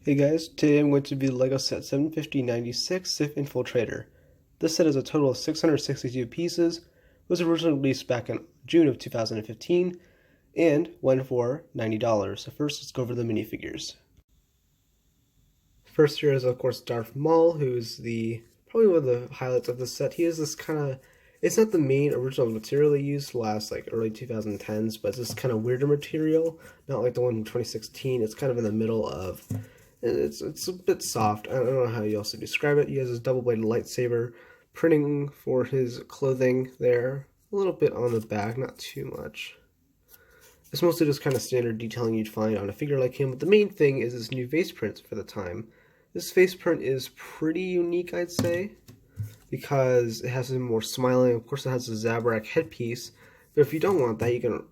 Hey guys, today I'm going to be the LEGO set 75096 Sith Infiltrator. This set is a total of 662 pieces, was originally released back in June of 2015, and went for $90. So first let's go over the minifigures. First here is of course Darth Maul, who's probably one of the highlights of the set. He is this kind of, it's not the main original material they used last like early 2010s, but it's this kind of weirder material, not like the one from 2016. It's kind of in the middle of, it's a bit soft. I don't know how you also describe it. He has his double-bladed lightsaber, printing for his clothing there. A little bit on the back, not too much. It's mostly just kind of standard detailing you'd find on a figure like him, but the main thing is this new face print for the time. This face print is pretty unique, I'd say, because it has him more smiling. Of course, it has a Zabrak headpiece, but if you don't want that, you can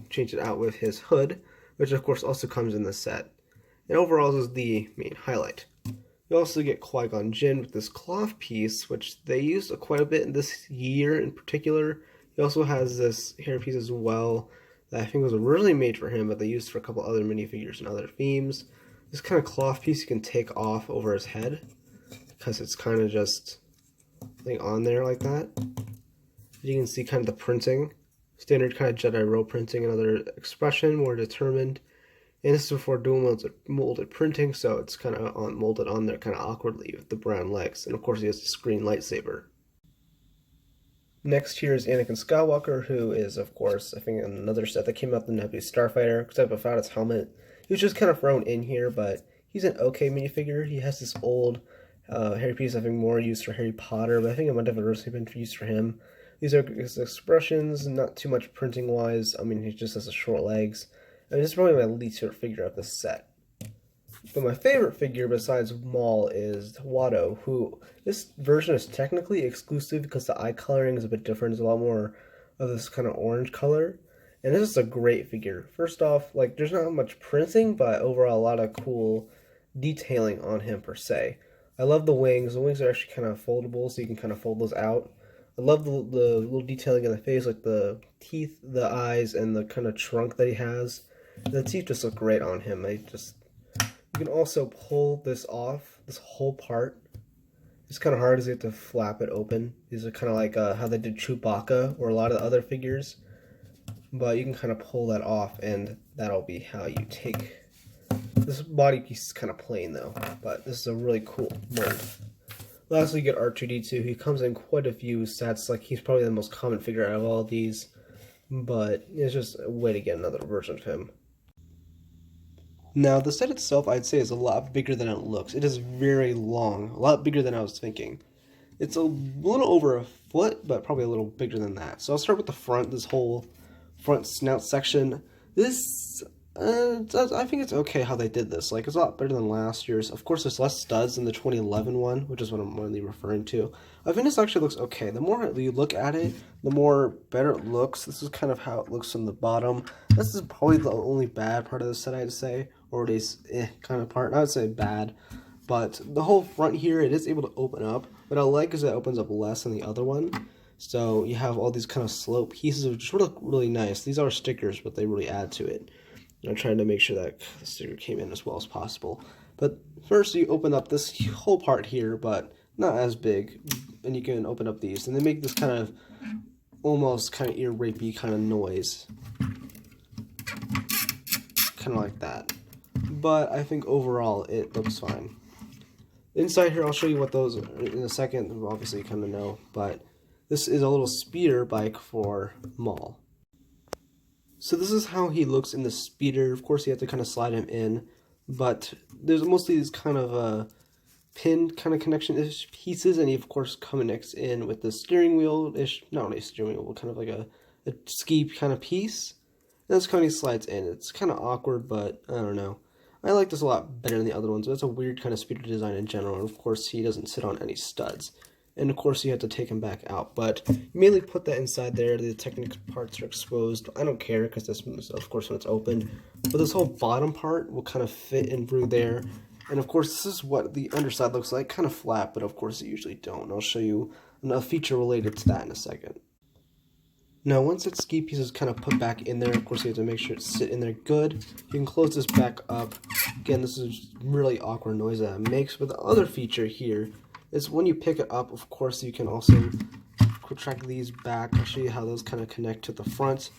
change it out with his hood, which of course also comes in the set. And overall, this is the main highlight. You also get Qui-Gon Jinn with this cloth piece, which they used quite a bit in this year in particular. He also has this hairpiece as well that I think was originally made for him, but they used for a couple other minifigures and other themes. This kind of cloth piece you can take off over his head, because it's kind of just on there like that. You can see kind of the printing. Standard kind of Jedi robe printing, another expression, more determined. And this is before dual molded printing, so it's kind of molded on there kind of awkwardly with the brown legs. And of course he has the green lightsaber. Next here is Anakin Skywalker, who is of course, I think another set that came out, the Nebula Starfighter, except without his helmet. He was just kind of thrown in here, but he's an okay minifigure. He has this old hairpiece, I think more used for Harry Potter, but I think it might have originally been used for him. These are his expressions, not too much printing wise. I mean, he just has the short legs. I mean, this is probably my least favorite figure of this set. But my favorite figure besides Maul is Watto, who this version is technically exclusive because the eye coloring is a bit different. There's a lot more of this kind of orange color. And this is a great figure. First off, like, there's not much printing, but overall a lot of cool detailing on him per se. I love the wings. The wings are actually kind of foldable, so you can kind of fold those out. I love the little detailing in the face, like the teeth, the eyes, and the kind of trunk that he has. The teeth just look great on him. You can also pull this off, this whole part. It's kind of hard because you have to flap it open. These are kind of like how they did Chewbacca or a lot of the other figures. But you can kind of pull that off, and that'll be how you take. This body piece is kind of plain though, but this is a really cool mold. Lastly, you get R2-D2. He comes in quite a few sets. Like, he's probably the most common figure out of all of these, but it's just a way to get another version of him. Now, the set itself, I'd say, is a lot bigger than it looks. It is very long, a lot bigger than I was thinking. It's a little over a foot, but probably a little bigger than that. So I'll start with the front, this whole front snout section. This, I think it's okay how they did this. Like, it's a lot better than last year's. Of course, there's less studs than the 2011 one, which is what I'm mainly referring to. I think this actually looks okay. The more you look at it, the more better it looks. This is kind of how it looks from the bottom. This is probably the only bad part of the set, I'd say, or at least kind of part. I would say bad, but the whole front here, it is able to open up. What I like is that it opens up less than the other one. So you have all these kind of slope pieces, which look really nice. These are stickers, but they really add to it. I'm trying to make sure that the sticker came in as well as possible. But first you open up this whole part here, but not as big, and you can open up these, and they make this kind of almost kind of ear rapey kind of noise, kind of like that. But I think overall it looks fine. Inside here, I'll show you what those are in a second. Obviously you kind of know, but this is a little speeder bike for Maul. So this is how he looks in the speeder. Of course, you have to kind of slide him in, but there's mostly these kind of pinned kind of connection-ish pieces, and he of course connects in with the steering wheel-ish, not really steering wheel, but kind of like a ski kind of piece. And this kind of slides in. It's kind of awkward, but I don't know. I like this a lot better than the other ones. But it's a weird kind of speeder design in general, and of course he doesn't sit on any studs. And of course you have to take him back out, but you mainly put that inside there. The technical parts are exposed. I don't care because this is of course when it's opened, but this whole bottom part will kind of fit in through there. And of course this is what the underside looks like, kind of flat, but of course they usually don't. I'll show you a feature related to that in a second. Now, once that ski piece is kind of put back in there, of course you have to make sure it sit in there good. You can close this back up. Again, this is really awkward noise that it makes, but the other feature here is when you pick it up, of course you can also retract these back. I'll show you how those kind of connect to the front.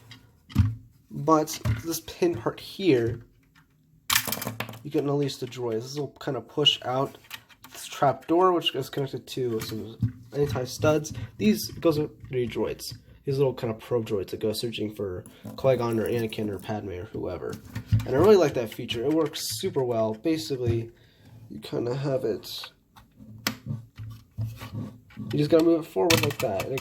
But this pin part here, you can release the droids. This will kind of push out this trap door, which is connected to some anti-studs. These goes with 3 droids. These little kind of probe droids that go searching for Qui-Gon or Anakin or Padme or whoever. And I really like that feature. It works super well. Basically, you kind of have it. You just gotta move it forward like that, and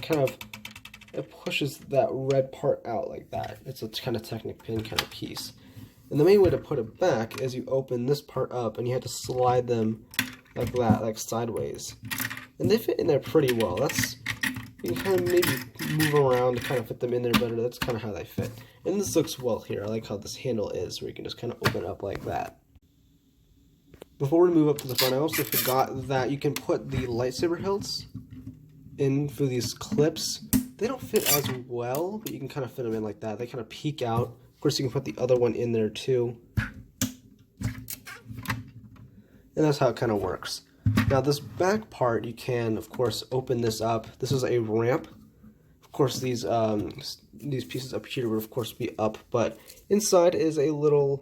it pushes that red part out like that. It's a kind of Technic pin kind of piece. And the main way to put it back is you open this part up, and you have to slide them like that, like sideways. And they fit in there pretty well. You can kind of maybe move around to kind of fit them in there better. That's kind of how they fit. And this looks well here. I like how this handle is, where you can just kind of open it up like that. Before we move up to the front, I also forgot that you can put the lightsaber hilts in for these clips. They don't fit as well, but you can kind of fit them in like that. They kind of peek out. Of course, you can put the other one in there too. And that's how it kind of works. Now this back part, you can, of course, open this up. This is a ramp. Of course, these pieces up here would, of course, be up, but inside is a little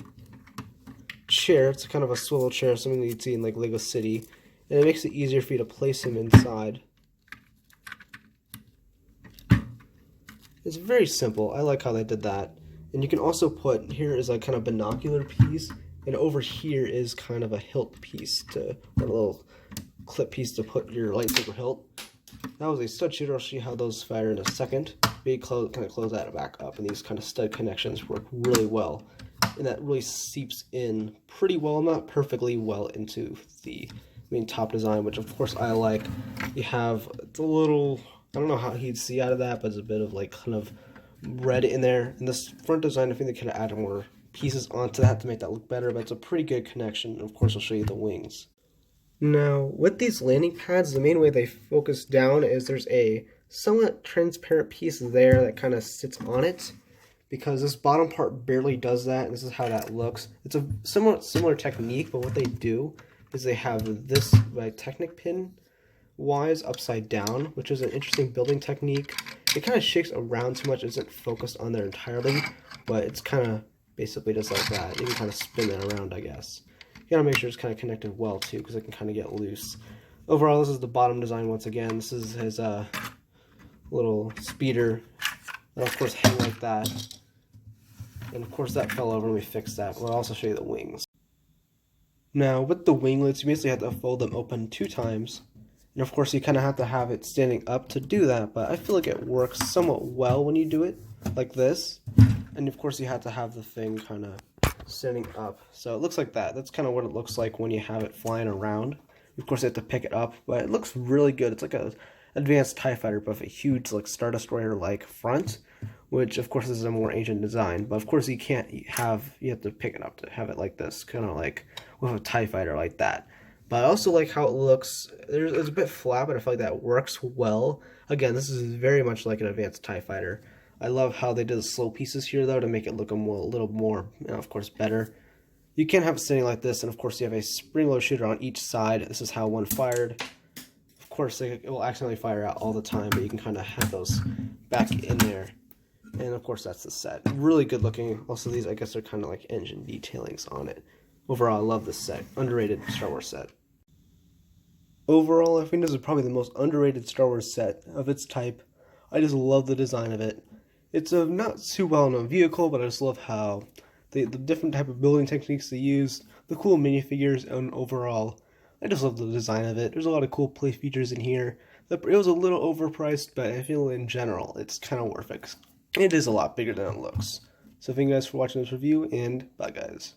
chair. It's kind of a swivel chair, something that you'd see in like Lego City, and it makes it easier for you to place him inside. It's very simple. I like how they did that. And you can also put, here is a kind of binocular piece, and over here is kind of a hilt piece, or a little clip piece to put your lightsaber hilt. That was a stud shooter. I'll show you how those fire in a second. Kind of close that back up, and these kind of stud connections work really well. And that really seeps in pretty well, not perfectly well, into the main top design, which of course I like. You have the little, I don't know how he'd see out of that, but it's a bit of like kind of red in there. And this front design, I think they kind of added more pieces onto that to make that look better, but it's a pretty good connection. And of course, I'll show you the wings. Now, with these landing pads, the main way they focus down is there's a somewhat transparent piece there that kind of sits on it, because this bottom part barely does that, and this is how that looks. It's a somewhat similar technique, but what they do is they have this like Technic pin wise upside down, which is an interesting building technique. It kind of shakes around too much, it isn't focused on there entirely, but it's kind of basically just like that. You can kind of spin it around, I guess. You gotta make sure it's kind of connected well too, because it can kind of get loose. Overall, this is the bottom design once again. This is his little speeder. That'll of course hang like that. And of course that fell over and we fixed that. We'll also show you the wings. Now with the winglets, you basically have to fold them open 2 times. And of course you kind of have to have it standing up to do that, but I feel like it works somewhat well when you do it like this. And of course you have to have the thing kind of standing up. So it looks like that. That's kind of what it looks like when you have it flying around. Of course you have to pick it up, but it looks really good. It's like a advanced TIE fighter, but with a huge like Star Destroyer like front, which of course is a more ancient design. But of course you have to pick it up to have it like this, kind of like with a TIE fighter like that. But I also like how it looks. It's a bit flat, but I feel like that works well. Again, this is very much like an advanced TIE fighter. I love how they did the slow pieces here, though, to make it look a little more, of course, better. You can't have it sitting like this, and of course you have a spring-load shooter on each side. This is how one fired. Of course, it will accidentally fire out all the time, but you can kind of have those back in there. And of course, that's the set. Really good looking. Also, these, I guess, are kind of like engine detailings on it. Overall, I love this set. Underrated Star Wars set. Overall, I think this is probably the most underrated Star Wars set of its type. I just love the design of it. It's a not too well-known vehicle, but I just love how the different type of building techniques they use, the cool minifigures, and overall, I just love the design of it. There's a lot of cool play features in here. It was a little overpriced, but I feel in general, it's kind of worth it. It is a lot bigger than it looks. So thank you guys for watching this review, and bye guys.